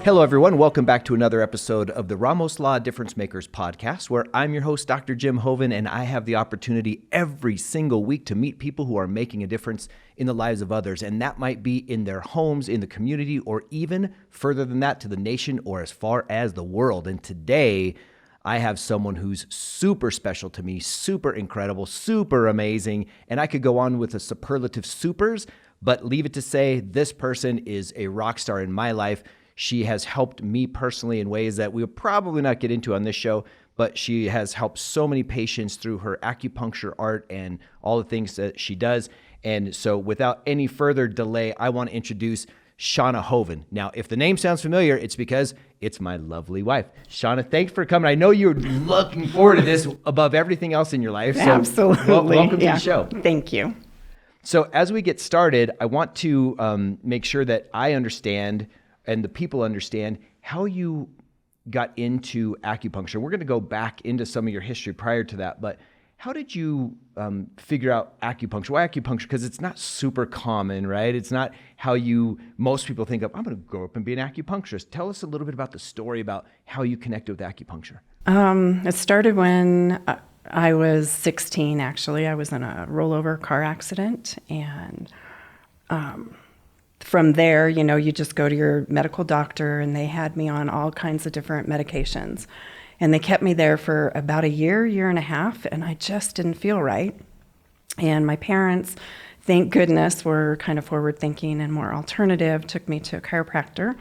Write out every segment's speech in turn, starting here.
Hello, everyone. Welcome back to another episode of the Ramos Law Difference Makers podcast, where I'm your host, Dr. Jim Hoven, and I have the opportunity every single week to meet people who are making a difference in the lives of others. And that might be in their homes, in the community, or even further than that, to the nation or as far as the world. And today, I have someone who's super special to me, super incredible, super amazing, and I could go on with the superlative supers, but leave it to say this person is a rock star in my life. She has helped me personally in ways that we'll probably not get into on this show, but she has helped so many patients through her acupuncture art and all the things that she does. And so without any further delay, I want to introduce Shawna Hoven. Now, if the name sounds familiar, it's because it's my lovely wife. Shawna, thanks for coming. I know you're looking forward to this above everything else in your life. So Absolutely. Welcome to the show. Thank you. So as we get started, I want to make sure that I understand and the people understand how you got into acupuncture. We're going to go back into some of your history prior to that, but how did you figure out acupuncture? Why acupuncture? Because it's not super common, right? It's not how most people think of, I'm going to grow up and be an acupuncturist. Tell us a little bit about the story about how you connected with acupuncture. It started when I was 16, actually. I was in a rollover car accident, and from there, you just go to your medical doctor, and they had me on all kinds of different medications. And they kept me there for about a year and a half, and I just didn't feel right. And my parents, thank goodness, were kind of forward-thinking and more alternative, took me to a chiropractor,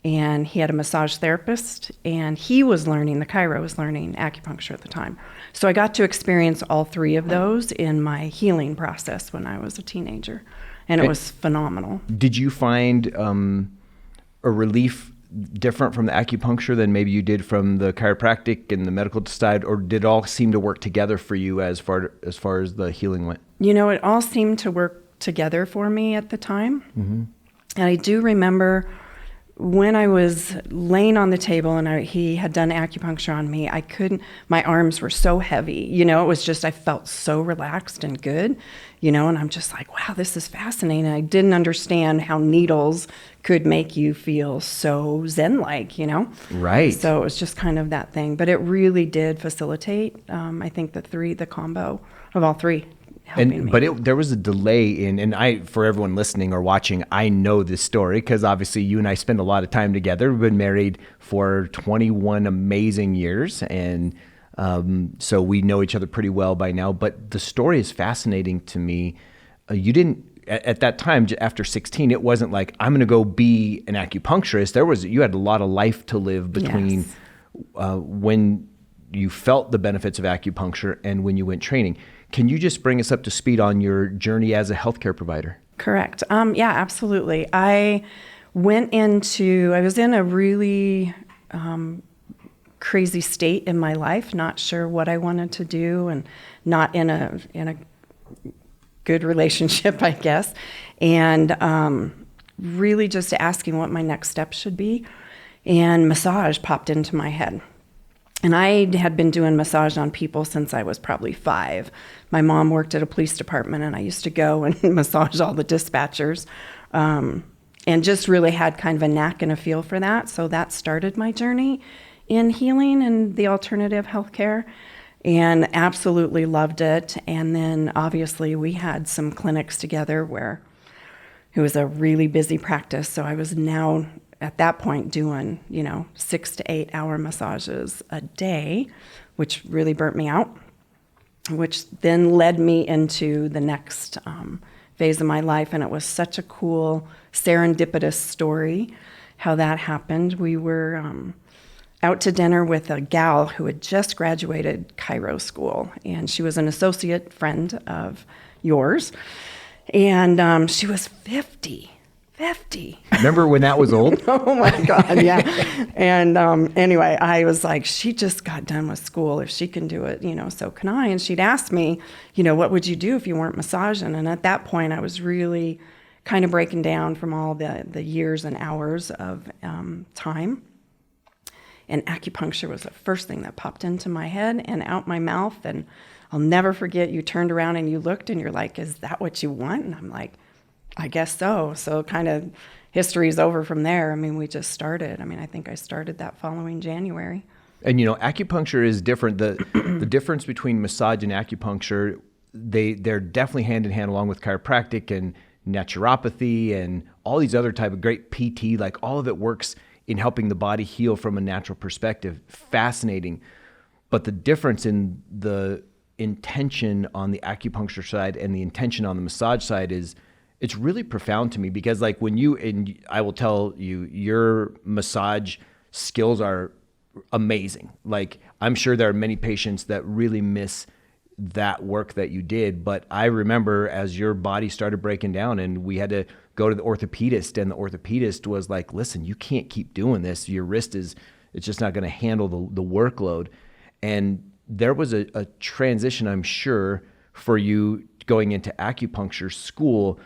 and he had a massage therapist, and he was learning, the chiro was learning acupuncture at the time. So I got to experience all three of those in my healing process when I was a teenager, and it was phenomenal. Did you find a relief different from the acupuncture than maybe you did from the chiropractic and the medical side, or did it all seem to work together for you as far as the healing went? It all seemed to work together for me at the time. Mm-hmm. And I do remember when I was laying on the table and he had done acupuncture on me, my arms were so heavy, it was just, I felt so relaxed and good, and I'm just like, wow, this is fascinating. I didn't understand how needles could make you feel so Zen-like, Right. So it was just kind of that thing, but it really did facilitate, I think the combo of all three. But there was a delay and for everyone listening or watching, I know this story because obviously you and I spend a lot of time together. We've been married for 21 amazing years, and so we know each other pretty well by now. But the story is fascinating to me. You didn't, at that time, after 16, it wasn't like, I'm going to go be an acupuncturist. You had a lot of life to live between when you felt the benefits of acupuncture and when you went training. Can you just bring us up to speed on your journey as a healthcare provider? Correct. Yeah, absolutely. I was in a really crazy state in my life, not sure what I wanted to do and not in a good relationship, I guess, and really just asking what my next step should be. And massage popped into my head. And I had been doing massage on people since I was probably 5. My mom worked at a police department, and I used to go and massage all the dispatchers, and just really had kind of a knack and a feel for that. So that started my journey in healing and the alternative healthcare, and absolutely loved it. And then obviously we had some clinics together where it was a really busy practice. So I was now at that point doing, 6 to 8 hour massages a day, which really burnt me out, which then led me into the next phase of my life. And it was such a cool serendipitous story how that happened. We were out to dinner with a gal who had just graduated chiro school, and she was an associate friend of yours, and she was 50. Remember when that was old? Oh my God, yeah. And anyway, I was like, she just got done with school. If she can do it, so can I. And she'd asked me, what would you do if you weren't massaging? And at that point, I was really kind of breaking down from all the years and hours of time. And acupuncture was the first thing that popped into my head and out my mouth. And I'll never forget, you turned around and you looked and you're like, is that what you want? And I'm like, I guess so. So kind of history's over from there. I mean, we just started. I mean, I think I started that following January. And acupuncture is different. The difference between massage and acupuncture, they're definitely hand in hand, along with chiropractic and naturopathy and all these other type of great PT. Like, all of it works in helping the body heal from a natural perspective. Fascinating. But the difference in the intention on the acupuncture side and the intention on the massage side it's really profound to me, because like and I will tell you, your massage skills are amazing. Like, I'm sure there are many patients that really miss that work that you did. But I remember as your body started breaking down and we had to go to the orthopedist, and the orthopedist was like, listen, you can't keep doing this. Your wrist it's just not going to handle the workload. And there was a transition, I'm sure, for you going into acupuncture school.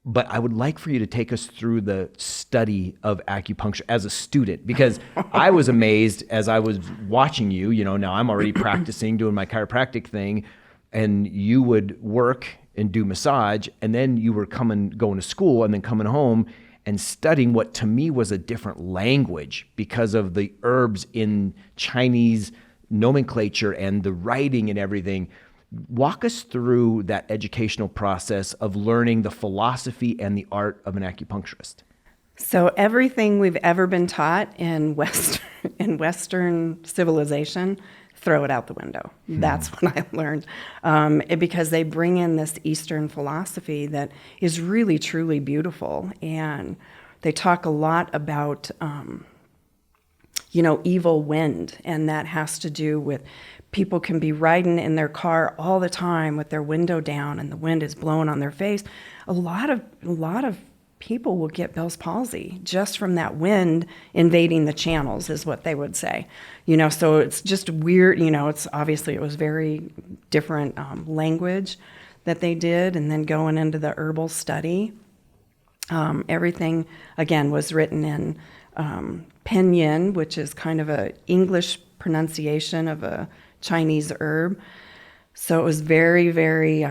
But I would like for you to take us through the study of acupuncture as a student, because I was amazed as I was watching you. Now I'm already practicing, doing my chiropractic thing, and you would work and do massage, and then you were going to school and then coming home and studying what to me was a different language because of the herbs in Chinese nomenclature and the writing and everything. Walk us through that educational process of learning the philosophy and the art of an acupuncturist. So everything we've ever been taught in Western civilization, throw it out the window. That's what I learned. Because they bring in this Eastern philosophy that is really, truly beautiful. And they talk a lot about, evil wind. And that has to do with people can be riding in their car all the time with their window down and the wind is blowing on their face. A lot of people will get Bell's palsy just from that wind invading the channels, is what they would say. So it's just weird. It was very different language that they did. And then going into the herbal study, everything, again, was written in pinyin, which is kind of a English pronunciation of a Chinese herb. So it was very, very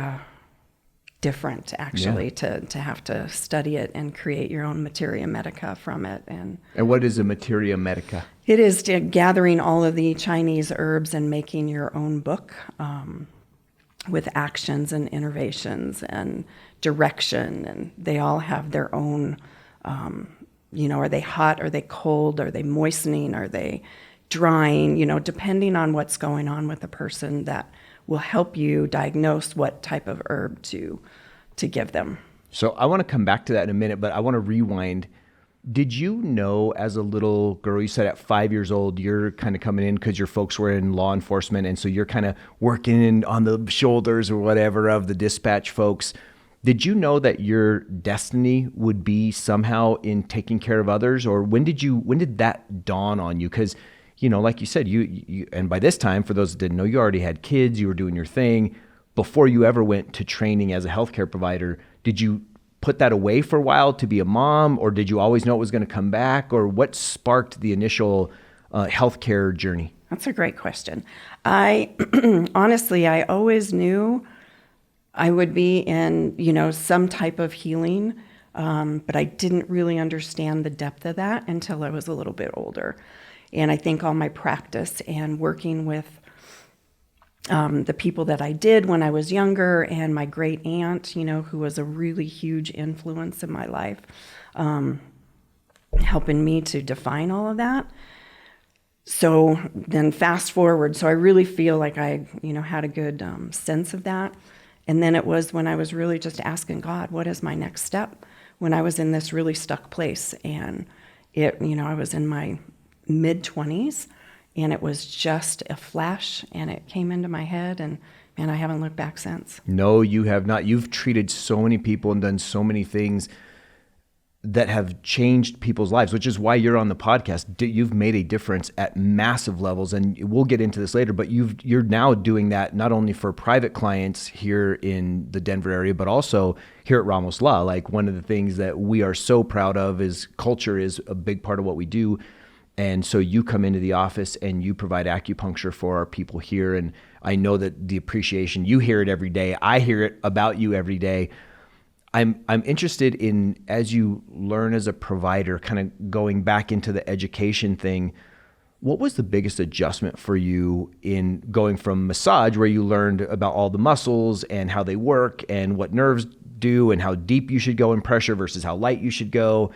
different, actually, to have to study it and create your own materia medica from it. And what is a materia medica? It is gathering all of the Chinese herbs and making your own book with actions and innervations and direction. And they all have their own, are they hot? Are they cold? Are they moistening? Are they drying? Depending on what's going on with the person, that will help you diagnose what type of herb to give them. So I want to come back to that in a minute, but I want to rewind. Did you know as a little girl, you said at 5 years old, you're kind of coming in because your folks were in law enforcement, and so you're kind of working on the shoulders or whatever of the dispatch folks. Did you know that your destiny would be somehow in taking care of others? Or when did that dawn on you? Because like you said, you and by this time, for those that didn't know, you already had kids, you were doing your thing. Before you ever went to training as a healthcare provider, did you put that away for a while to be a mom, or did you always know it was going to come back? Or what sparked the initial healthcare journey? That's a great question. Honestly, I always knew I would be in, some type of healing, but I didn't really understand the depth of that until I was a little bit older. And I think all my practice and working with the people that I did when I was younger, and my great aunt, who was a really huge influence in my life, helping me to define all of that. So then fast forward, so I really feel like I, had a good sense of that. And then it was when I was really just asking God, what is my next step? When I was in this really stuck place, and I was in my mid-20s, and it was just a flash, and it came into my head, and man, I haven't looked back since. No, you have not. You've treated so many people and done so many things that have changed people's lives, which is why you're on the podcast. You've made a difference at massive levels, and we'll get into this later, but you're now doing that not only for private clients here in the Denver area, but also here at Ramos Law. Like, one of the things that we are so proud of is culture is a big part of what we do. And so you come into the office and you provide acupuncture for our people here. And I know that the appreciation, you hear it every day. I hear it about you every day. I'm interested in, as you learn as a provider, kind of going back into the education thing, what was the biggest adjustment for you in going from massage, where you learned about all the muscles and how they work and what nerves do and how deep you should go in pressure versus how light you should go,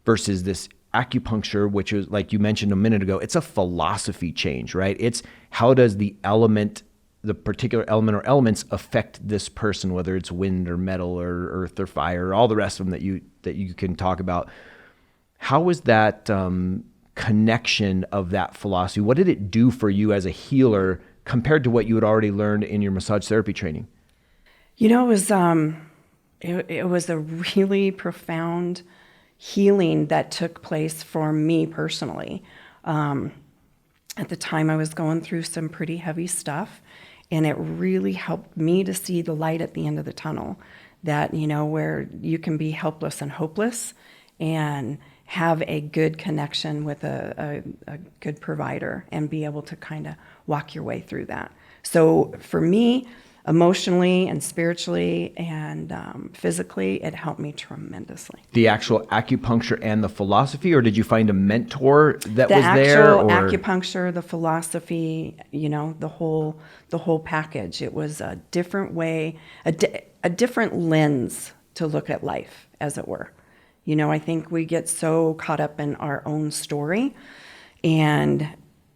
versus this acupuncture, which is, like you mentioned a minute ago, it's a philosophy change, right? It's how does the particular element or elements affect this person, whether it's wind or metal or earth or fire, or all the rest of them that you can talk about. How was that connection of that philosophy? What did it do for you as a healer compared to what you had already learned in your massage therapy training? You know, it was a really profound healing that took place for me personally. At the time, I was going through some pretty heavy stuff, and it really helped me to see the light at the end of the tunnel, that, you know, where you can be helpless and hopeless and have a good connection with a good provider and be able to kind of walk your way through that. So for me, emotionally and spiritually and physically, it helped me tremendously. The actual acupuncture and the philosophy, or did you find a mentor that was there? The actual acupuncture, the philosophy, you know, the whole package. It was a different way, a different lens to look at life, as it were. You know, I think we get so caught up in our own story, and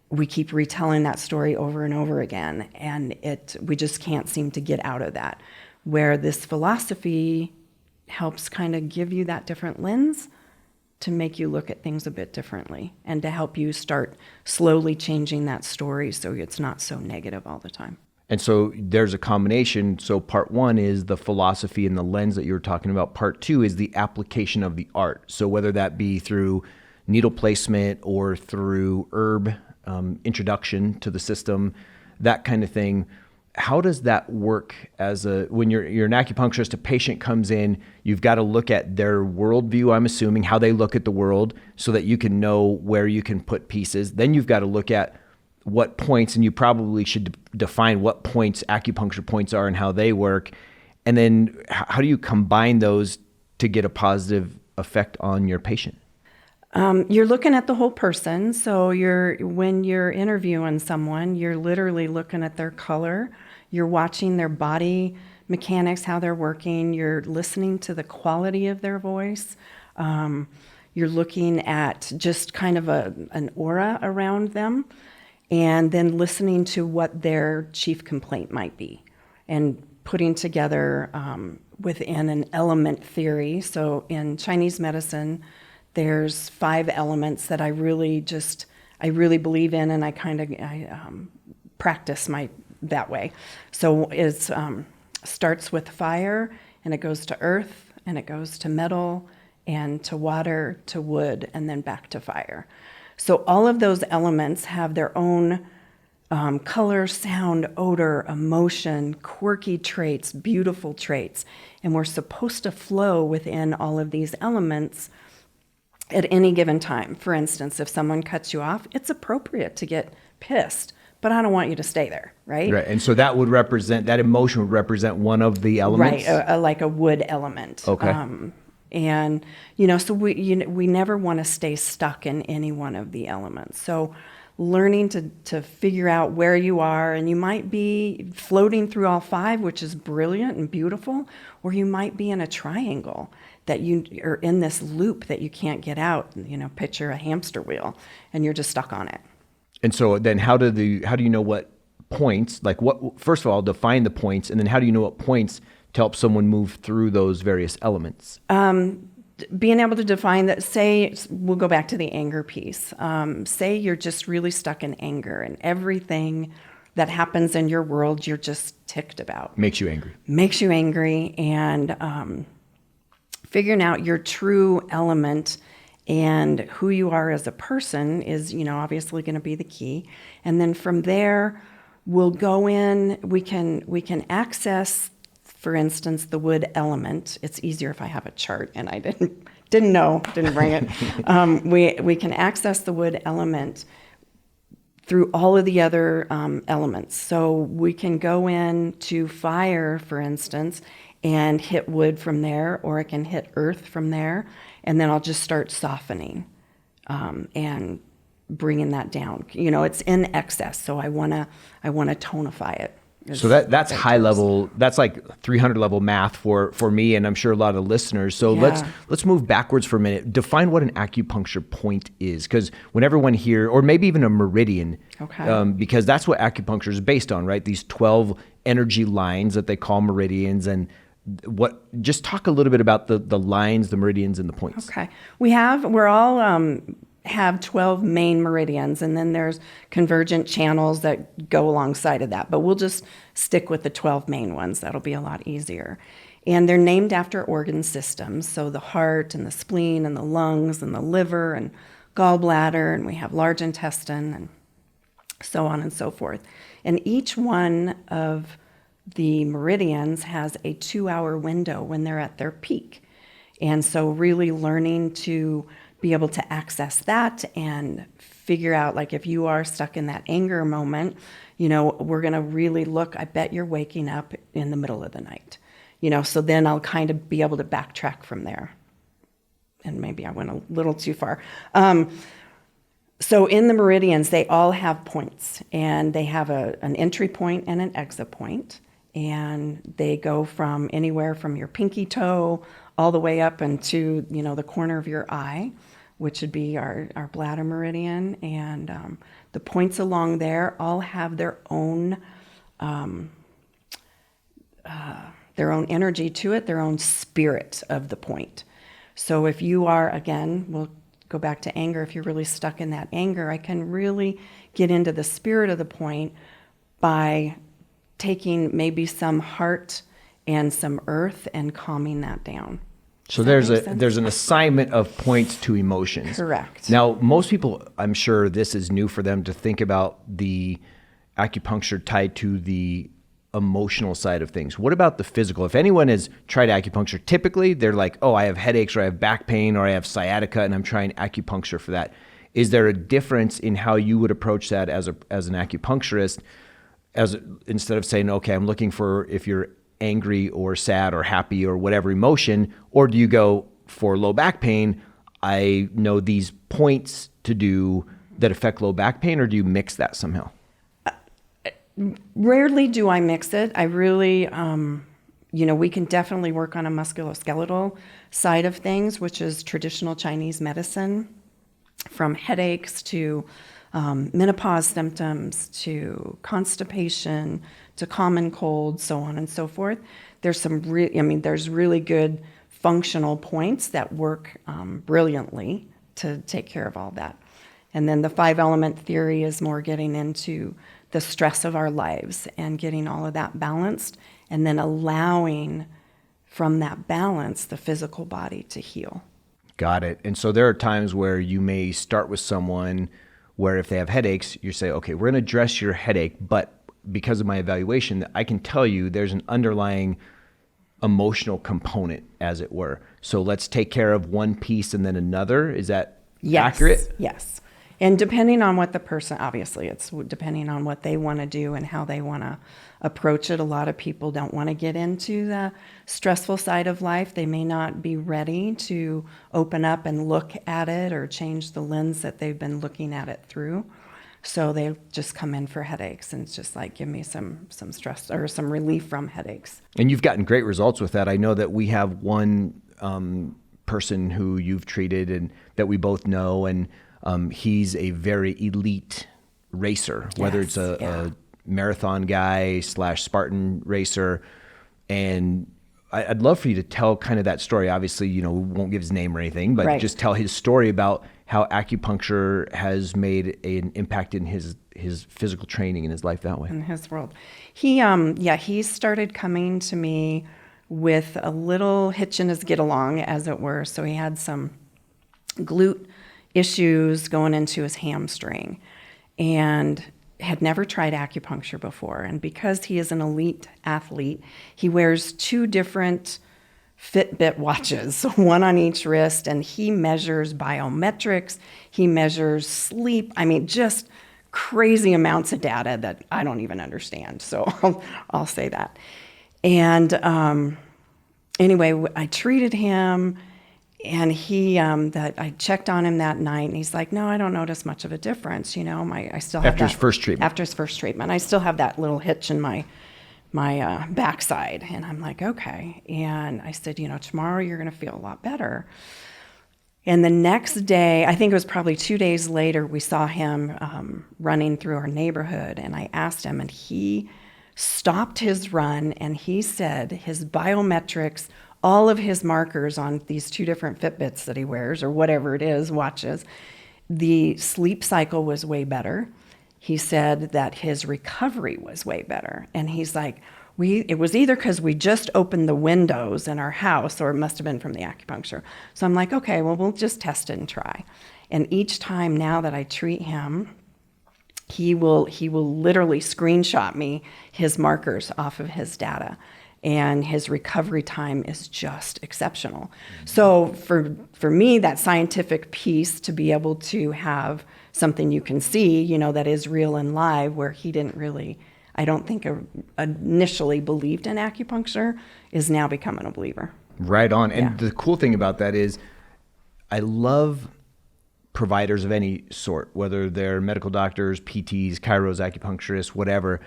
we keep retelling that story over and over again, and we just can't seem to get out of that. Where this philosophy helps kind of give you that different lens to make you look at things a bit differently, and to help you start slowly changing that story so it's not so negative all the time. And so there's a combination. So part one is the philosophy and the lens that you were talking about. Part two is the application of the art. So whether that be through needle placement or through herb introduction to the system, that kind of thing. How does that work when you're an acupuncturist, a patient comes in, you've got to look at their worldview, I'm assuming, how they look at the world, so that you can know where you can put pieces. Then you've got to look at what points, and you probably should define what points acupuncture points are and how they work. And then how do you combine those to get a positive effect on your patient? You're looking at the whole person. So when you're interviewing someone, you're literally looking at their color. You're watching their body mechanics, how they're working. You're listening to the quality of their voice. You're looking at just kind of an aura around them, and then listening to what their chief complaint might be, and putting together within an element theory. So in Chinese medicine, there's 5 elements that I really believe in, and I practice that way. So it starts with fire, and it goes to earth, and it goes to metal, and to water, to wood, and then back to fire. So all of those elements have their own color, sound, odor, emotion, quirky traits, beautiful traits, and we're supposed to flow within all of these elements at any given time. For instance, if someone cuts you off, it's appropriate to get pissed, but I don't want you to stay there, right? Right, and so that emotion would represent one of the elements? Right, like a wood element. Okay. And, you know, so we never want to stay stuck in any one of the elements. So learning to figure out where you are, and you might be floating through all 5, which is brilliant and beautiful, or you might be in a triangle that you are in this loop that you can't get out. You know, picture a hamster wheel, and you're just stuck on it. And so then how do you know what points, first of all, define the points, and then how do you know what points to help someone move through those various elements? Being able to define that, say, we'll go back to the anger piece. Say you're just really stuck in anger, and everything that happens in your world, you're just ticked about. Makes you angry. And figuring out your true element and who you are as a person is, you know, obviously going to be the key. And then from there, we'll go in, we can access, for instance, the wood element. It's easier if I have a chart, and I didn't bring it. We can access the wood element through all of the other elements. So we can go in to fire, for instance, and hit wood from there, or I can hit earth from there, and then I'll just start softening and bringing that down. It's in excess, so I wanna tonify it. So that's high level. That's like 300 level math for me, and I'm sure a lot of listeners. So let's move backwards for a minute. Define what an acupuncture point is, because when everyone here, or maybe even a meridian, because that's what acupuncture is based on, right? These 12 energy lines that they call meridians, and just talk a little bit about the lines, the meridians, and the points. Okay, we're all have 12 main meridians, and then there's convergent channels that go alongside of that, but we'll just stick with the 12 main ones. That'll be a lot easier. And they're named after organ systems, so the heart and the spleen and the lungs and the liver and gallbladder, and we have large intestine and so on and so forth. And each one of the meridians has a 2-hour window when they're at their peak. And so really learning to be able to access that and figure out, like, if you are stuck in that anger moment, we're going to really look. I bet you're waking up in the middle of the night, so then I'll kind of be able to backtrack from there. And maybe I went a little too far. So in the meridians, they all have points, and they have an entry point and an exit point, and they go from anywhere from your pinky toe all the way up into, the corner of your eye, which would be our bladder meridian. And the points along there all have their own energy to it, their own spirit of the point. So if you are, again, we'll go back to anger. If you're really stuck in that anger, I can really get into the spirit of the point by taking maybe some heart and some earth and calming that down. So there's an assignment of points to emotions. Correct. Now, most people, I'm sure this is new for them to think about the acupuncture tied to the emotional side of things. What about the physical? If anyone has tried acupuncture, typically they're like, oh, I have headaches, or I have back pain, or I have sciatica, and I'm trying acupuncture for that. Is there a difference in how you would approach that as an acupuncturist, instead of saying, okay, I'm looking for if you're angry or sad or happy or whatever emotion, or do you go for low back pain, I know these points to do that affect low back pain, or do you mix that somehow? Rarely do I mix it. I really, we can definitely work on a musculoskeletal side of things, which is traditional Chinese medicine, from headaches to menopause symptoms to constipation to common cold, so on and so forth. There's there's really good functional points that work brilliantly to take care of all that. And then the 5-element theory is more getting into the stress of our lives and getting all of that balanced, and then allowing from that balance the physical body to heal. Got it. And so there are times where you may start with someone where if they have headaches, you say, okay, we're going to address your headache, but because of my evaluation, I can tell you there's an underlying emotional component, as it were. So let's take care of one piece and then another. Is that accurate? Yes. And depending on what the person, obviously, it's depending on what they want to do and how they want to approach it. A lot of people don't want to get into the stressful side of life. They may not be ready to open up and look at it or change the lens that they've been looking at it through. So they just come in for headaches, and it's just like, give me some stress or some relief from headaches. And you've gotten great results with that. I know that we have one person who you've treated and that we both know, and he's a very elite racer, whether it's a marathon guy / Spartan racer. And I'd love for you to tell kind of that story. Obviously, we won't give his name or anything, but just tell his story about how acupuncture has made an impact in his physical training in his life that way. In his world. He started coming to me with a little hitch in his get along, as it were. So he had some glute issues going into his hamstring and had never tried acupuncture before. And because he is an elite athlete, he wears 2 different Fitbit watches, one on each wrist, and he measures biometrics, he measures sleep. Just crazy amounts of data that I don't even understand. So I'll say that. And anyway, I treated him, and I checked on him that night, and he's like, no, I don't notice much of a difference. I still have After his first treatment. After his first treatment, I still have that little hitch in my backside. And I'm like, okay. And I said, tomorrow you're going to feel a lot better. And the next day, I think it was probably 2 days later, we saw him running through our neighborhood. And I asked him, and he stopped his run, and he said his biometrics, all of his markers on these 2 different Fitbits that he wears, or whatever it is, watches, the sleep cycle was way better. He said that his recovery was way better. And he's like, it was either because we just opened the windows in our house, or it must have been from the acupuncture. So I'm like, okay, well, we'll just test it and try. And each time now that I treat him, he will literally screenshot me his markers off of his data. And his recovery time is just exceptional. So for me, that scientific piece, to be able to have something you can see, that is real and live, where he didn't really, I don't think initially believed in acupuncture, is now becoming a believer. Right on. And the cool thing about that is I love providers of any sort, whether they're medical doctors, PTs, chiros, acupuncturists, whatever,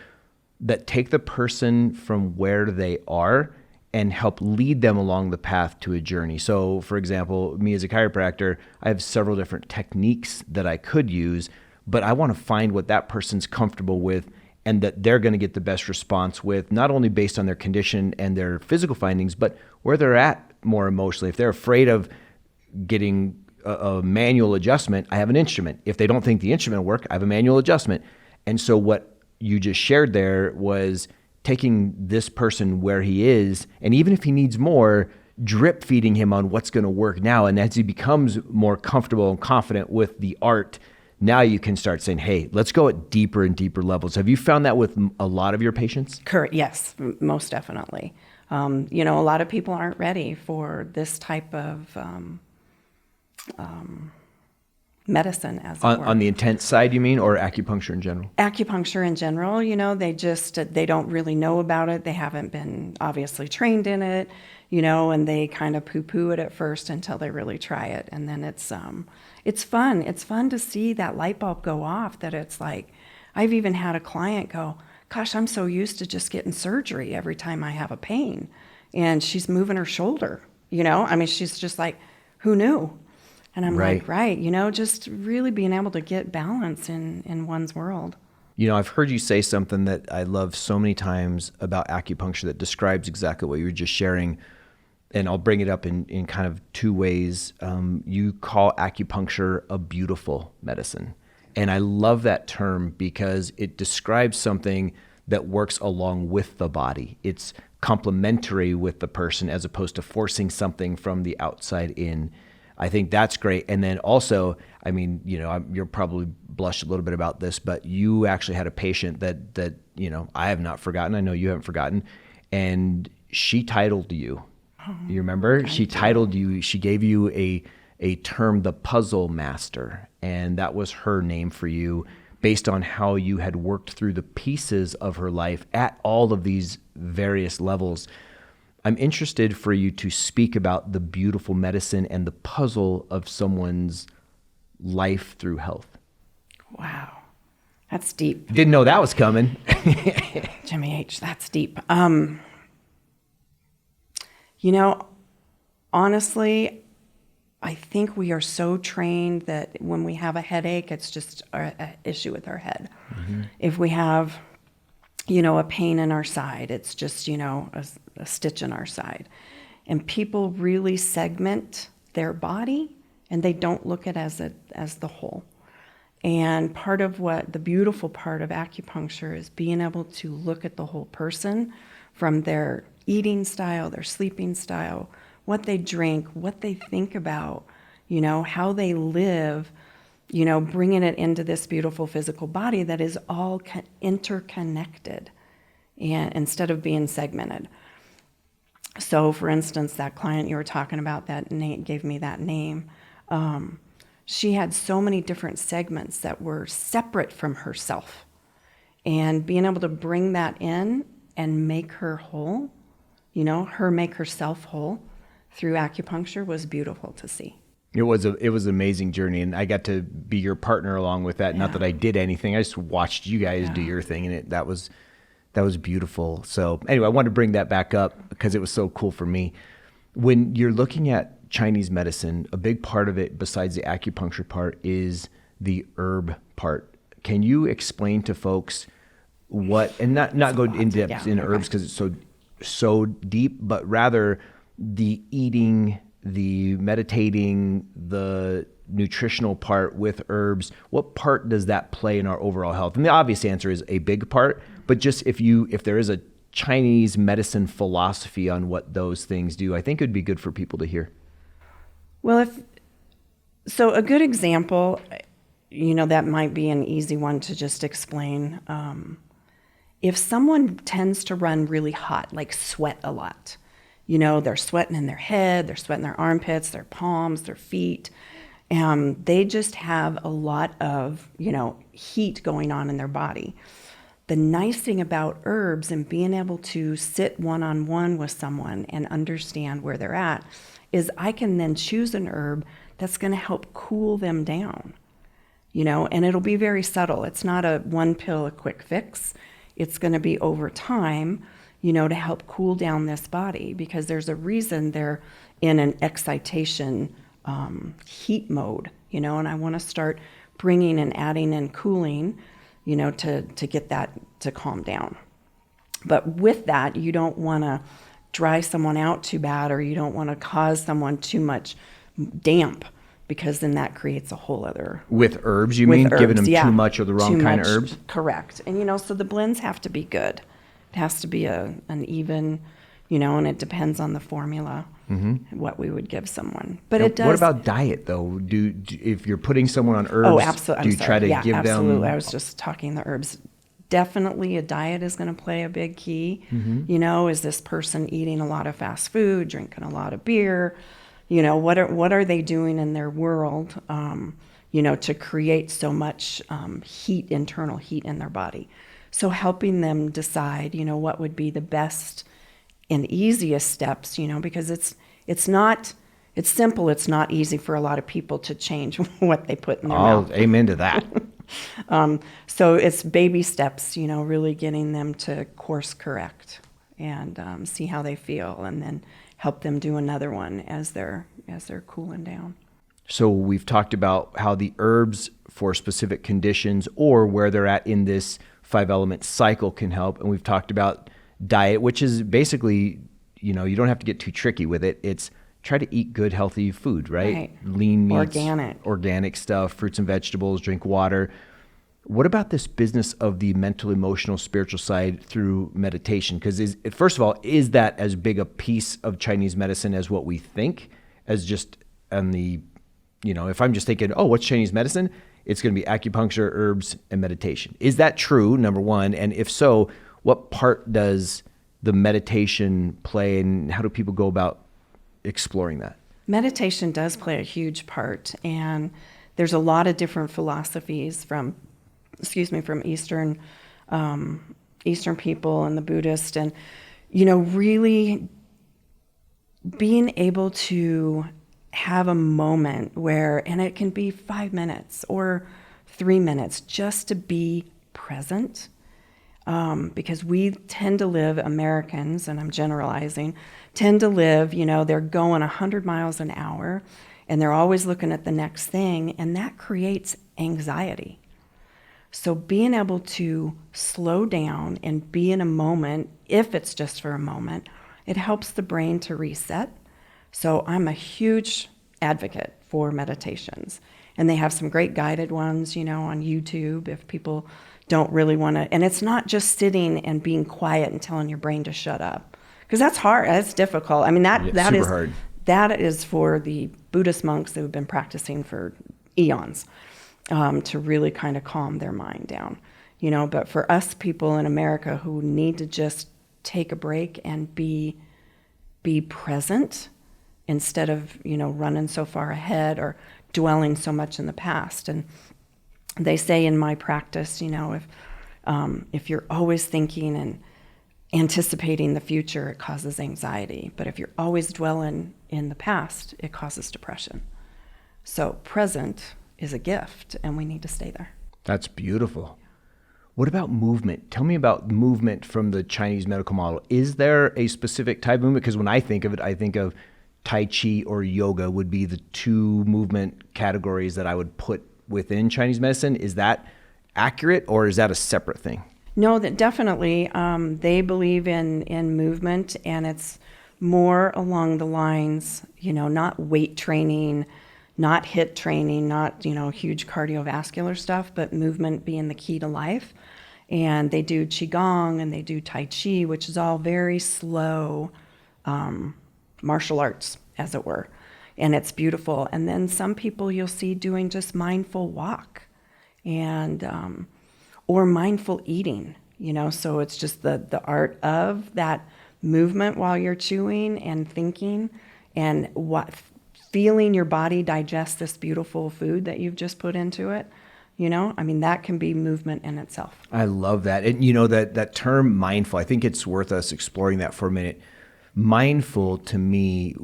that take the person from where they are and help lead them along the path to a journey. So, for example, me as a chiropractor, I have several different techniques that I could use, but I want to find what that person's comfortable with and that they're going to get the best response with, not only based on their condition and their physical findings, but where they're at more emotionally. If they're afraid of getting a manual adjustment, I have an instrument. If they don't think the instrument will work, I have a manual adjustment. And so what you just shared there was taking this person where he is, and even if he needs more, drip feeding him on what's going to work now. And as he becomes more comfortable and confident with the art, now you can start saying, hey, let's go at deeper and deeper levels. Have you found that with a lot of your patients? Correct. Yes, most definitely. A lot of people aren't ready for this type of medicine, as it were. On the intense side, you mean, or acupuncture in general? Acupuncture in general, they don't really know about it. They haven't been obviously trained in it, and they kind of poo-poo it at first until they really try it. And then it's fun. It's fun to see that light bulb go off, that it's like, I've even had a client go, gosh, I'm so used to just getting surgery every time I have a pain. And she's moving her shoulder, she's just like, who knew? And I'm like, right, just really being able to get balance in one's world. I've heard you say something that I love so many times about acupuncture that describes exactly what you were just sharing. And I'll bring it up in kind of 2 ways. You call acupuncture a beautiful medicine. And I love that term because it describes something that works along with the body. It's complementary with the person as opposed to forcing something from the outside in. I think that's great. And then also, you're probably blushed a little bit about this, but you actually had a patient that I have not forgotten. I know you haven't forgotten. And she titled you. You remember? She titled you. She gave you a term, the puzzle master. And that was her name for you based on how you had worked through the pieces of her life at all of these various levels. I'm interested for you to speak about the beautiful medicine and the puzzle of someone's life through health. Wow. That's deep. Didn't know that was coming. Jimmy H., that's deep. Honestly, I think we are so trained that when we have a headache, it's just an issue with our head. Mm-hmm. If we have, a pain in our side, it's just, a stitch in our side. And people really segment their body and they don't look at it as the whole. And part of what the beautiful part of acupuncture is being able to look at the whole person, from their eating style, their sleeping style, what they drink, what they think about, how they live, bringing it into this beautiful physical body that is all interconnected, and instead of being segmented. So, for instance, that client you were talking about that gave me that name. She had so many different segments that were separate from herself, and being able to bring that in and make her whole her make herself whole through acupuncture was beautiful to see. It was an amazing journey, and I got to be your partner along with that. Not that I did anything; I just watched you guys do your thing, and that was beautiful. So anyway, I wanted to bring that back up because it was so cool for me. When you're looking at Chinese medicine, a big part of it, besides the acupuncture part, is the herb part. Can you explain to folks what, and not go in depth in herbs because it's so deep, but rather the eating, the meditating, the nutritional part with herbs, what part does that play in our overall health? And the obvious answer is a big part, but just if there is a Chinese medicine philosophy on what those things do, I think it would be good for people to hear. Well, so a good example, that might be an easy one to just explain. If someone tends to run really hot, like sweat a lot, they're sweating in their head, they're sweating their armpits, their palms, their feet, and they just have a lot of, heat going on in their body. The nice thing about herbs and being able to sit one-on-one with someone and understand where they're at is I can then choose an herb that's going to help cool them down, and it'll be very subtle. It's not a one pill, a quick fix. It's going to be over time, to help cool down this body, because there's a reason they're in an excitation heat mode, and I want to start bringing and adding in cooling, to get that to calm down. But with that, you don't want to dry someone out too bad, or you don't want to cause someone too much damp, because then that creates a whole other... With herbs, you mean? Giving them too much or the wrong kind of herbs? Correct. And, so the blends have to be good. It has to be an even, and it depends on the formula, what we would give someone. But it does... What about diet, though? If you're putting someone on herbs, absolutely. do you try to give them... Absolutely. I was just talking the herbs. Definitely a diet is going to play a big key. Is this person eating a lot of fast food, drinking a lot of beer? What are they doing in their world, to create so much internal heat in their body? So helping them decide, what would be the best and easiest steps, because it's simple. It's not easy for a lot of people to change what they put in their mouth. Amen to that. So it's baby steps, really getting them to course correct and see how they feel, and then help them do another one as they're cooling down. So we've talked about how the herbs for specific conditions or where they're at in this 5-element cycle can help. And we've talked about diet, which is basically, you don't have to get too tricky with it. It's try to eat good, healthy food, right? Lean meats, organic stuff, fruits and vegetables, drink water. What about this business of the mental, emotional, spiritual side through meditation? Because first of all, is that as big a piece of Chinese medicine as what we think? As just on the, if I'm just thinking, what's Chinese medicine? It's going to be acupuncture, herbs, and meditation. Is that true, number one? And if so, what part does the meditation play, and how do people go about exploring that? Meditation does play a huge part, and there's a lot of different philosophies from Eastern people and the Buddhist, and really being able to have a moment where, and it can be 5 minutes or 3 minutes, just to be present, because we tend to live, Americans, and I'm generalizing, tend to live, they're going 100 miles an hour, and they're always looking at the next thing, and that creates anxiety. So being able to slow down and be in a moment, if it's just for a moment, it helps the brain to reset. So I'm a huge advocate for meditations. And they have some great guided ones, on YouTube if people don't really want to. And it's not just sitting and being quiet and telling your brain to shut up. Because that's hard. That's difficult. I mean, that is hard. That is for the Buddhist monks who have been practicing for eons. To really kind of calm their mind down, but for us people in America who need to just take a break and be present instead of, running so far ahead or dwelling so much in the past. And they say in my practice, if you're always thinking and anticipating the future, it causes anxiety. But if you're always dwelling in the past, it causes depression. So present is a gift, and we need to stay there. That's beautiful. What about movement? Tell me about movement from the Chinese medical model. Is there a specific type of movement? Because when I think of it, I think of Tai Chi or yoga would be the two movement categories that I would put within Chinese medicine. Is that accurate, or is that a separate thing? No, that definitely. They believe in movement, and it's more along the lines, not weight training, not HIIT training, not, huge cardiovascular stuff, but movement being the key to life. And they do Qigong and they do Tai Chi, which is all very slow martial arts, as it were. And it's beautiful. And then some people you'll see doing just mindful walk and or mindful eating, so it's just the art of that movement while you're chewing and thinking and feeling your body digest this beautiful food that you've just put into it. That can be movement in itself. I love that. And that term mindful, I think it's worth us exploring that for a minute. Mindful to me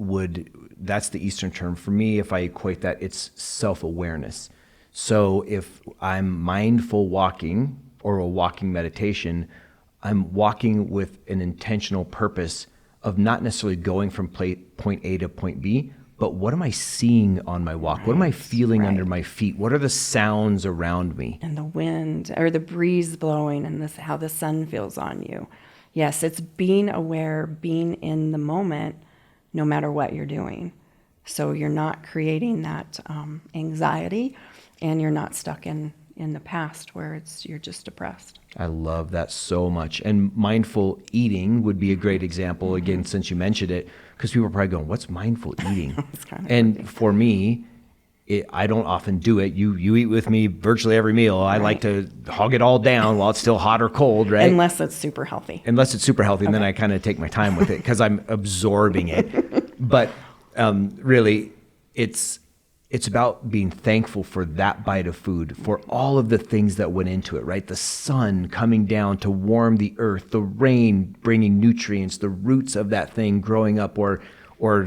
that's the Eastern term. For me, if I equate that, it's self-awareness. So if I'm mindful walking or a walking meditation, I'm walking with an intentional purpose of not necessarily going from point A to point B, but what am I seeing on my walk? Right. What am I feeling under my feet? What are the sounds around me? And the wind or the breeze blowing and how the sun feels on you. Yes, it's being aware, being in the moment, no matter what you're doing. So you're not creating that anxiety, and you're not stuck in the past where you're just depressed. I love that so much. And mindful eating would be a great example, again, since you mentioned it, because people are probably going, what's mindful eating? And for me, I don't often do it. You eat with me virtually every meal. I like to hog it all down while it's still hot or cold, right? Unless it's super healthy. And then I kind of take my time with it because I'm absorbing it. But really, it's about being thankful for that bite of food, for all of the things that went into it, right? The sun coming down to warm the earth, the rain bringing nutrients, the roots of that thing growing up, or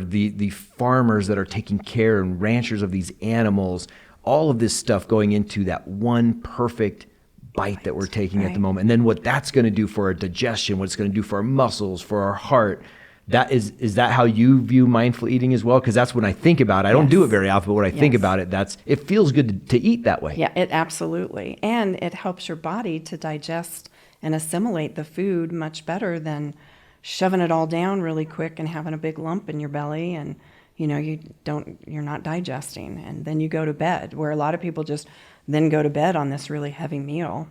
the farmers that are taking care and ranchers of these animals, all of this stuff going into that one perfect bite that we're taking at the moment. And then what that's going to do for our digestion, what it's going to do for our muscles, for our heart. Is that how you view mindful eating as well? Because that's when I think about it. I don't do it very often, but when I think about it, it feels good to eat that way. Yeah, it absolutely. And it helps your body to digest and assimilate the food much better than shoving it all down really quick and having a big lump in your belly, and you're not digesting, and then you go to bed, where a lot of people just then go to bed on this really heavy meal,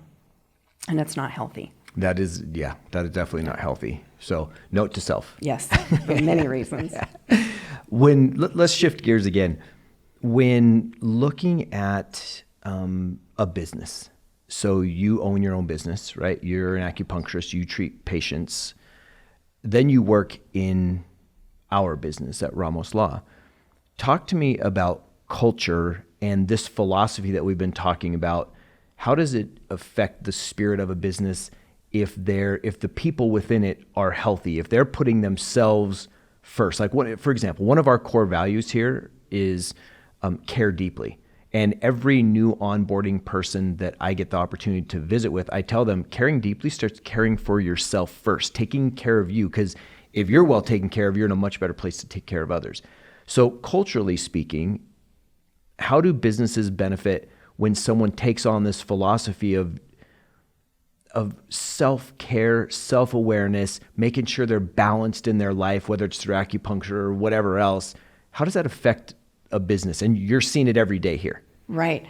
and it's not healthy. That is definitely not healthy. So note to self. Yes, for many reasons. Let's shift gears again. When looking at a business, so you own your own business, right? You're an acupuncturist, you treat patients, then you work in our business at Ramos Law. Talk to me about culture and this philosophy that we've been talking about. How does it affect the spirit of a business if the people within it are healthy, if they're putting themselves first? Like, for example, one of our core values here is care deeply. And every new onboarding person that I get the opportunity to visit with, I tell them caring deeply starts caring for yourself first, taking care of you. Because if you're well taken care of, you're in a much better place to take care of others. So culturally speaking, how do businesses benefit when someone takes on this philosophy of self-care, self-awareness, making sure they're balanced in their life, whether it's through acupuncture or whatever else? How does that affect a business? And you're seeing it every day here. Right.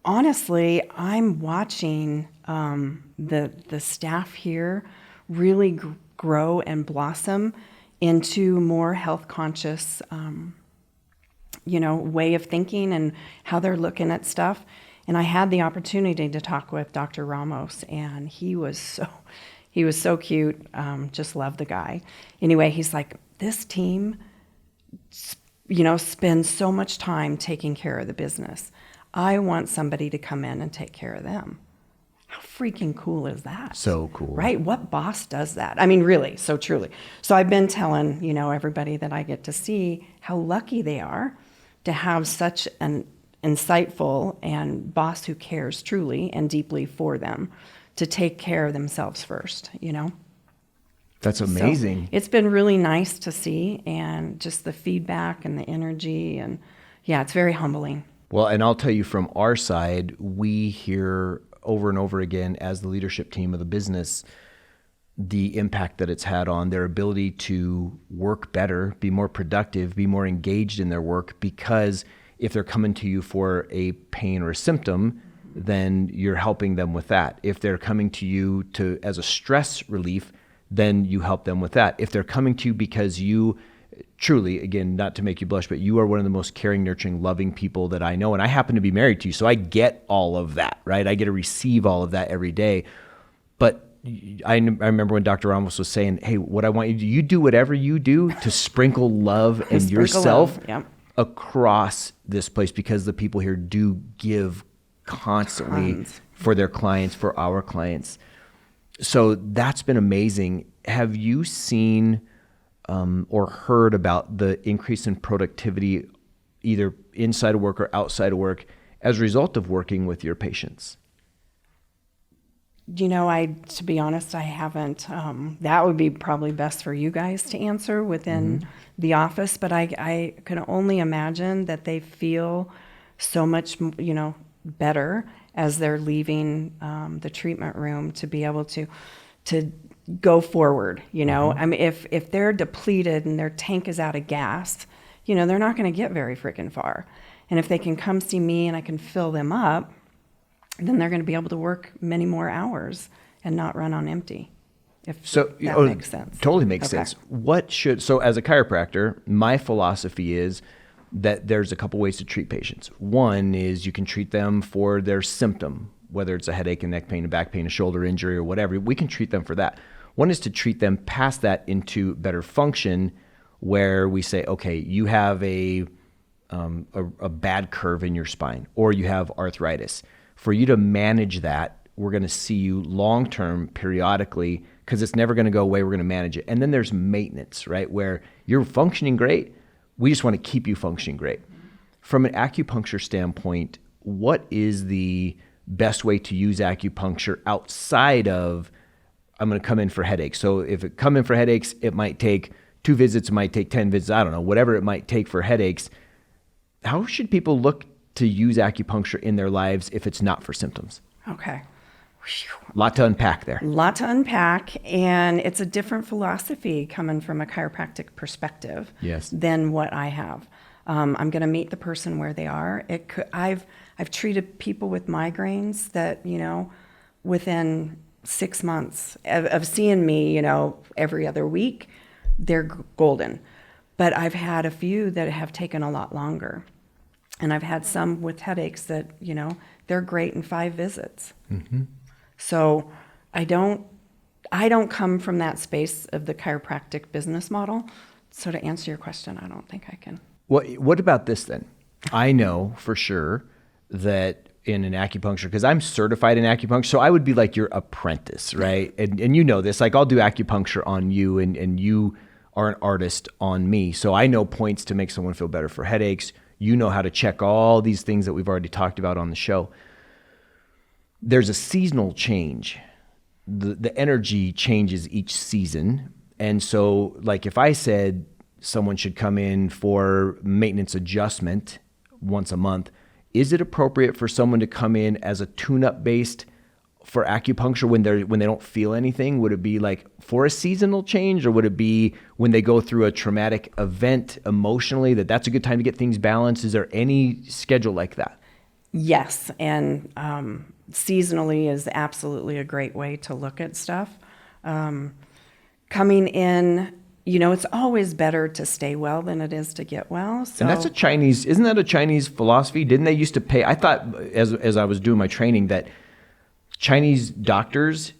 Honestly, I'm watching the staff here really grow and blossom into more health conscious, way of thinking and how they're looking at stuff. And I had the opportunity to talk with Dr. Ramos, and he was so cute. Just love the guy. Anyway, he's like, this team, spends so much time taking care of the business. I want somebody to come in and take care of them. How freaking cool is that? So cool. Right? What boss does that? I mean, really, so truly. So I've been telling, everybody that I get to see how lucky they are to have such an insightful and boss who cares truly and deeply for them, to take care of themselves first, That's amazing. So it's been really nice to see, and just the feedback and the energy, and yeah, it's very humbling. Well, and I'll tell you from our side, we hear over and over again as the leadership team of the business, the impact that it's had on their ability to work better, be more productive, be more engaged in their work, because if they're coming to you for a pain or a symptom, then you're helping them with that. If they're coming to you as a stress relief, then you help them with that. If they're coming to you because you truly, again, not to make you blush, but you are one of the most caring, nurturing, loving people that I know. And I happen to be married to you, so I get all of that, right? I get to receive all of that every day. But I remember when Dr. Ramos was saying, hey, what I want you to do, you do whatever you do to sprinkle love and yourself across this place, because the people here do give constantly for their clients, for our clients. So that's been amazing. Have you seen or heard about the increase in productivity, either inside of work or outside of work, as a result of working with your patients? To be honest, I haven't. That would be probably best for you guys to answer within the office, but I can only imagine that they feel so much, better as they're leaving the treatment room, to be able to go forward. I mean, if they're depleted and their tank is out of gas, they're not going to get very freaking far. And if they can come see me and I can fill them up, then they're going to be able to work many more hours and not run on empty. If that makes sense. Totally makes sense. So as a chiropractor, my philosophy is that there's a couple ways to treat patients. One is you can treat them for their symptom, whether it's a headache, a neck pain, a back pain, a shoulder injury, or whatever. We can treat them for that. One is to treat them past that into better function, where we say, okay, you have a bad curve in your spine, or you have arthritis. For you to manage that, we're going to see you long-term periodically, because it's never going to go away. We're going to manage it. And then there's maintenance, right? Where you're functioning great. We just want to keep you functioning great. From an acupuncture standpoint, what is the best way to use acupuncture outside of, I'm going to come in for headaches? So if it come in for headaches, it might take 2 visits, it might take 10 visits, I don't know, whatever it might take for headaches. How should people look to use acupuncture in their lives if it's not for symptoms? Okay. A lot to unpack there. And it's a different philosophy coming from a chiropractic perspective than what I have. I'm going to meet the person where they are. I've treated people with migraines that, within 6 months of seeing me, every other week, they're golden. But I've had a few that have taken a lot longer. And I've had some with headaches that, they're great in 5 visits. Mm-hmm. So I don't come from that space of the chiropractic business model. So to answer your question, I don't think I can. Well, what about this then? I know for sure that in an acupuncture, because I'm certified in acupuncture, so I would be like your apprentice, right? And you know this, like I'll do acupuncture on you, and you are an artist on me. So I know points to make someone feel better for headaches. You know how to check all these things that we've already talked about on the show. There's a seasonal change. The energy changes each season. And so like if I said someone should come in for maintenance adjustment once a month, is it appropriate for someone to come in as a tune-up based for acupuncture when they don't feel anything? Would it be like for a seasonal change, or would it be when they go through a traumatic event emotionally that's a good time to get things balanced? Is there any schedule like that? Yes, and seasonally is absolutely a great way to look at stuff. Coming in, it's always better to stay well than it is to get well. So. And isn't that a Chinese philosophy? Didn't they used to pay? I thought as I was doing my training that Chinese doctors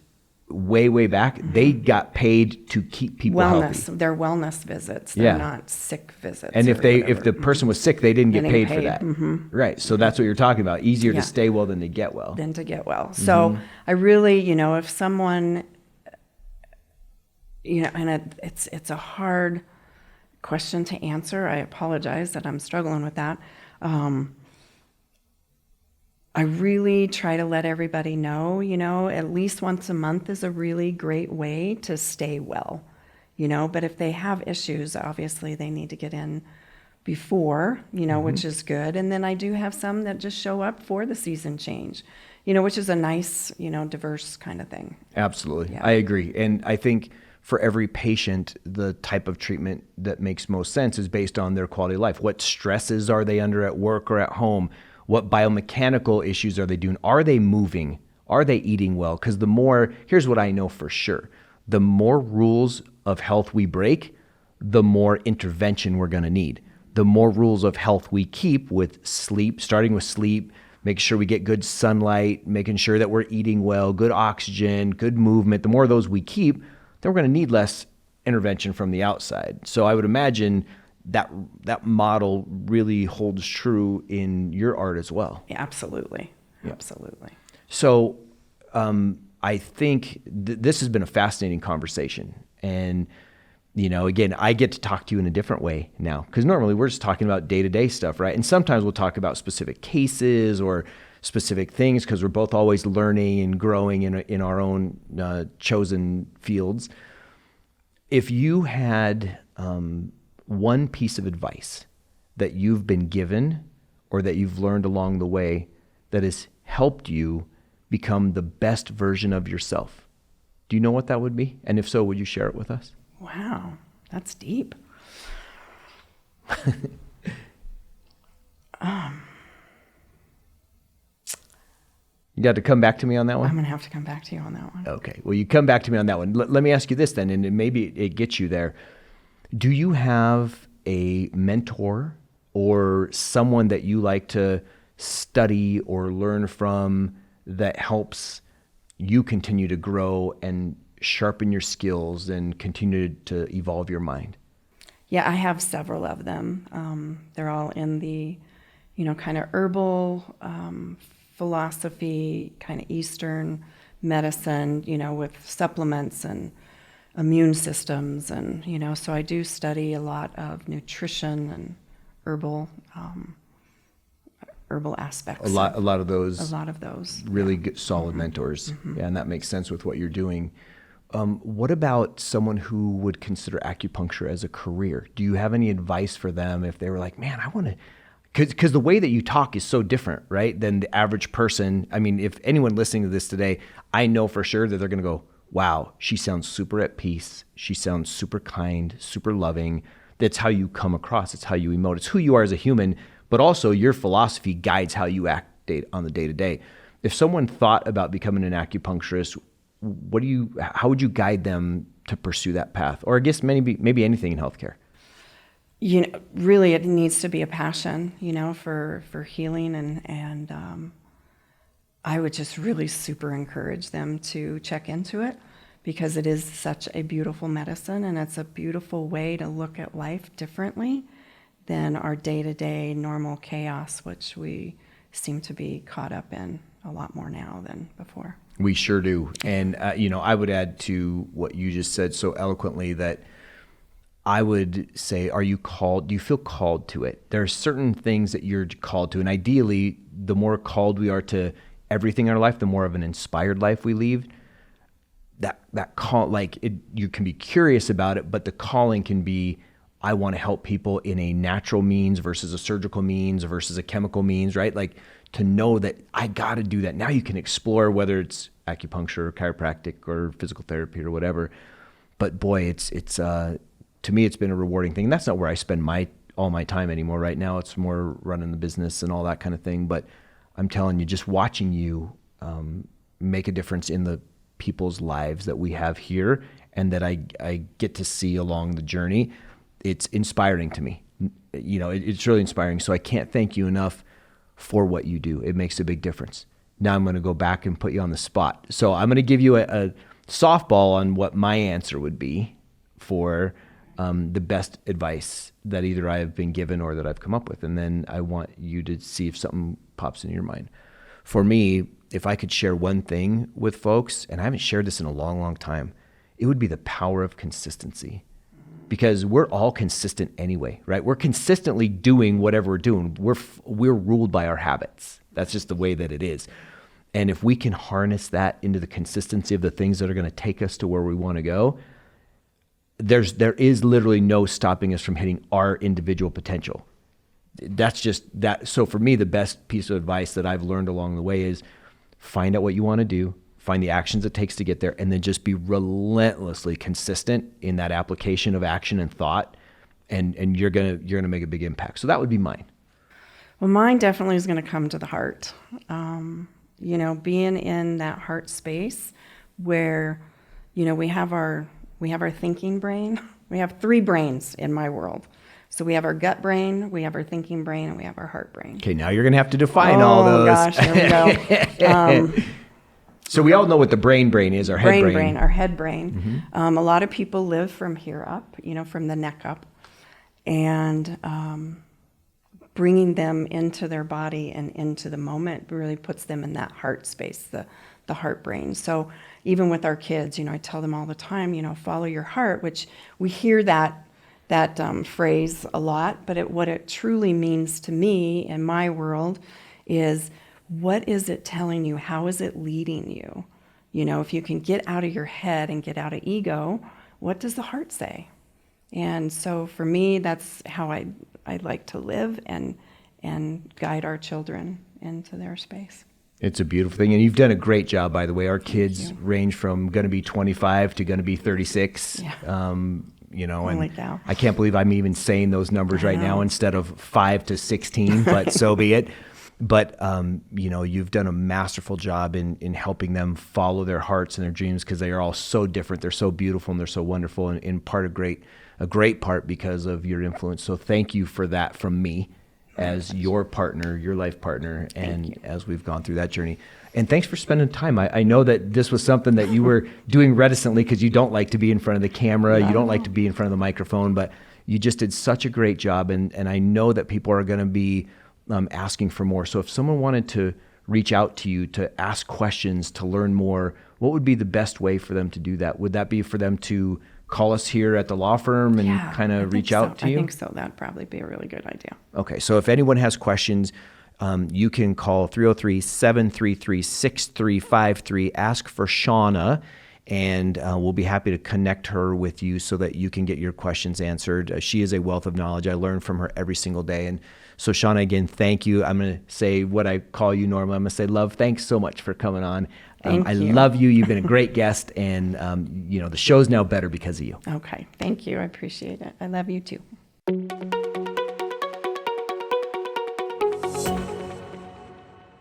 way back, they got paid to keep people healthy. They're wellness visits. They're not sick visits. And if the person was sick, they didn't get paid for that. Right. So that's what you're talking about. Easier to stay well than to get well. So I really, if someone, and it's a hard question to answer. I apologize that I'm struggling with that. I really try to let everybody know, at least once a month is a really great way to stay well, but if they have issues, obviously they need to get in before, which is good. And then I do have some that just show up for the season change, which is a nice, diverse kind of thing. Absolutely. Yeah. I agree. And I think for every patient, the type of treatment that makes most sense is based on their quality of life. What stresses are they under at work or at home? What biomechanical issues are they doing? Are they moving? Are they eating well? Because here's what I know for sure. The more rules of health we break, the more intervention we're going to need. The more rules of health we keep with sleep, starting with sleep, make sure we get good sunlight, making sure that we're eating well, good oxygen, good movement. The more of those we keep, then we're going to need less intervention from the outside. So I would imagine that model really holds true in your art as well. Yeah, absolutely. Yeah. Absolutely. So I think this has been a fascinating conversation. And, again, I get to talk to you in a different way now, because normally we're just talking about day-to-day stuff, right? And sometimes we'll talk about specific cases or specific things because we're both always learning and growing in our own chosen fields. If you had one piece of advice that you've been given or that you've learned along the way that has helped you become the best version of yourself, do you know what that would be? And if so, would you share it with us? Wow, that's deep. You got to come back to me on that one? I'm going to have to come back to you on that one. Okay. Well, you come back to me on that one. Let me ask you this then, and maybe it gets you there. Do you have a mentor or someone that you like to study or learn from that helps you continue to grow and sharpen your skills and continue to evolve your mind? Yeah, I have several of them. They're all in the, kind of herbal philosophy, kind of Eastern medicine, with supplements and immune systems. And, so I do study a lot of nutrition and herbal aspects. A lot of those. A lot of those. Really good, solid mentors. Yeah, and that makes sense with what you're doing. What about someone who would consider acupuncture as a career? Do you have any advice for them if they were like, man, I want to... Because the way that you talk is so different, right, than the average person. I mean, if anyone listening to this today, I know for sure that they're going to go, wow, she sounds super at peace. She sounds super kind, super loving. That's how you come across. It's how you emote. It's who you are as a human, but also your philosophy guides how you act on the day-to-day. If someone thought about becoming an acupuncturist, how would you guide them to pursue that path? Or I guess maybe anything in healthcare. Really, it needs to be a passion, for healing, and I would just really super encourage them to check into it because it is such a beautiful medicine and it's a beautiful way to look at life differently than our day-to-day normal chaos, which we seem to be caught up in a lot more now than before. We sure do. And, I would add to what you just said so eloquently that I would say, do you feel called to it? There are certain things that you're called to. And ideally, the more called we are to everything in our life, the more of an inspired life we lead. That call, you can be curious about it, but the calling can be, I want to help people in a natural means versus a surgical means versus a chemical means, right? Like to know that I got to do that. Now you can explore whether it's acupuncture or chiropractic or physical therapy or whatever. But boy, to me, it's been a rewarding thing. That's not where I spend all my time anymore. Right now, it's more running the business and all that kind of thing. But I'm telling you, just watching you make a difference in the people's lives that we have here and that I get to see along the journey, it's inspiring to me. It's really inspiring. So I can't thank you enough for what you do. It makes a big difference. Now I'm going to go back and put you on the spot. So I'm going to give you softball on what my answer would be for the best advice that either I have been given or that I've come up with. And then I want you to see if something pops in your mind. For me, if I could share one thing with folks, and I haven't shared this in a long, long time, it would be the power of consistency. Because we're all consistent anyway, right? We're consistently doing whatever we're doing. We're ruled by our habits. That's just the way that it is. And if we can harness that into the consistency of the things that are going to take us to where we want to go, there is literally no stopping us from hitting our individual potential. That's just that. So for me, the best piece of advice that I've learned along the way is find out what you want to do, find the actions it takes to get there, and then just be relentlessly consistent in that application of action and thought, and you're gonna make a big impact. So that would be mine. Well, mine definitely is going to come to the heart. Being in that heart space where, we have our thinking brain. We have 3 brains in my world. So we have our gut brain, we have our thinking brain, and we have our heart brain. Okay, now you're gonna have to define all those. Oh gosh, here we go. So we all know what the brain is, our head brain. Our head brain. Mm-hmm. A lot of people live from here up, from the neck up, and bringing them into their body and into the moment really puts them in that heart space, the heart brain. So even with our kids, I tell them all the time, follow your heart, which we hear that phrase a lot, but what it truly means to me in my world is, what is it telling you? How is it leading you? If you can get out of your head and get out of ego, what does the heart say? And so for me, that's how I like to live and guide our children into their space. It's a beautiful thing. And you've done a great job, by the way. Our kids range from going to be 25 to going to be 36. Yeah. And I can't believe I'm even saying those numbers right now instead of 5 to 16, but so be it. But, you've done a masterful job in helping them follow their hearts and their dreams, because they are all so different. They're so beautiful and they're so wonderful, and in part a great part because of your influence. So thank you for that from me as your partner, your life partner, and as we've gone through that journey. And thanks for spending time. I know that this was something that you were doing reticently because you don't like to be in front of the camera. No. You don't like to be in front of the microphone, but you just did such a great job. And I know that people are going to be asking for more. So if someone wanted to reach out to you to ask questions, to learn more, what would be the best way for them to do that? Would that be for them to call us here at the law firm and kind of reach out to you? I think so. That'd probably be a really good idea. Okay. So if anyone has questions, you can call 303-733-6353, ask for Shawna, and we'll be happy to connect her with you so that you can get your questions answered. She is a wealth of knowledge. I learn from her every single day. And so Shawna, again, thank you. I'm going to say what I call you normally. I'm going to say, love, thanks so much for coming on. I love you. You've been a great guest, and the show's now better because of you. Okay. Thank you. I appreciate it. I love you too.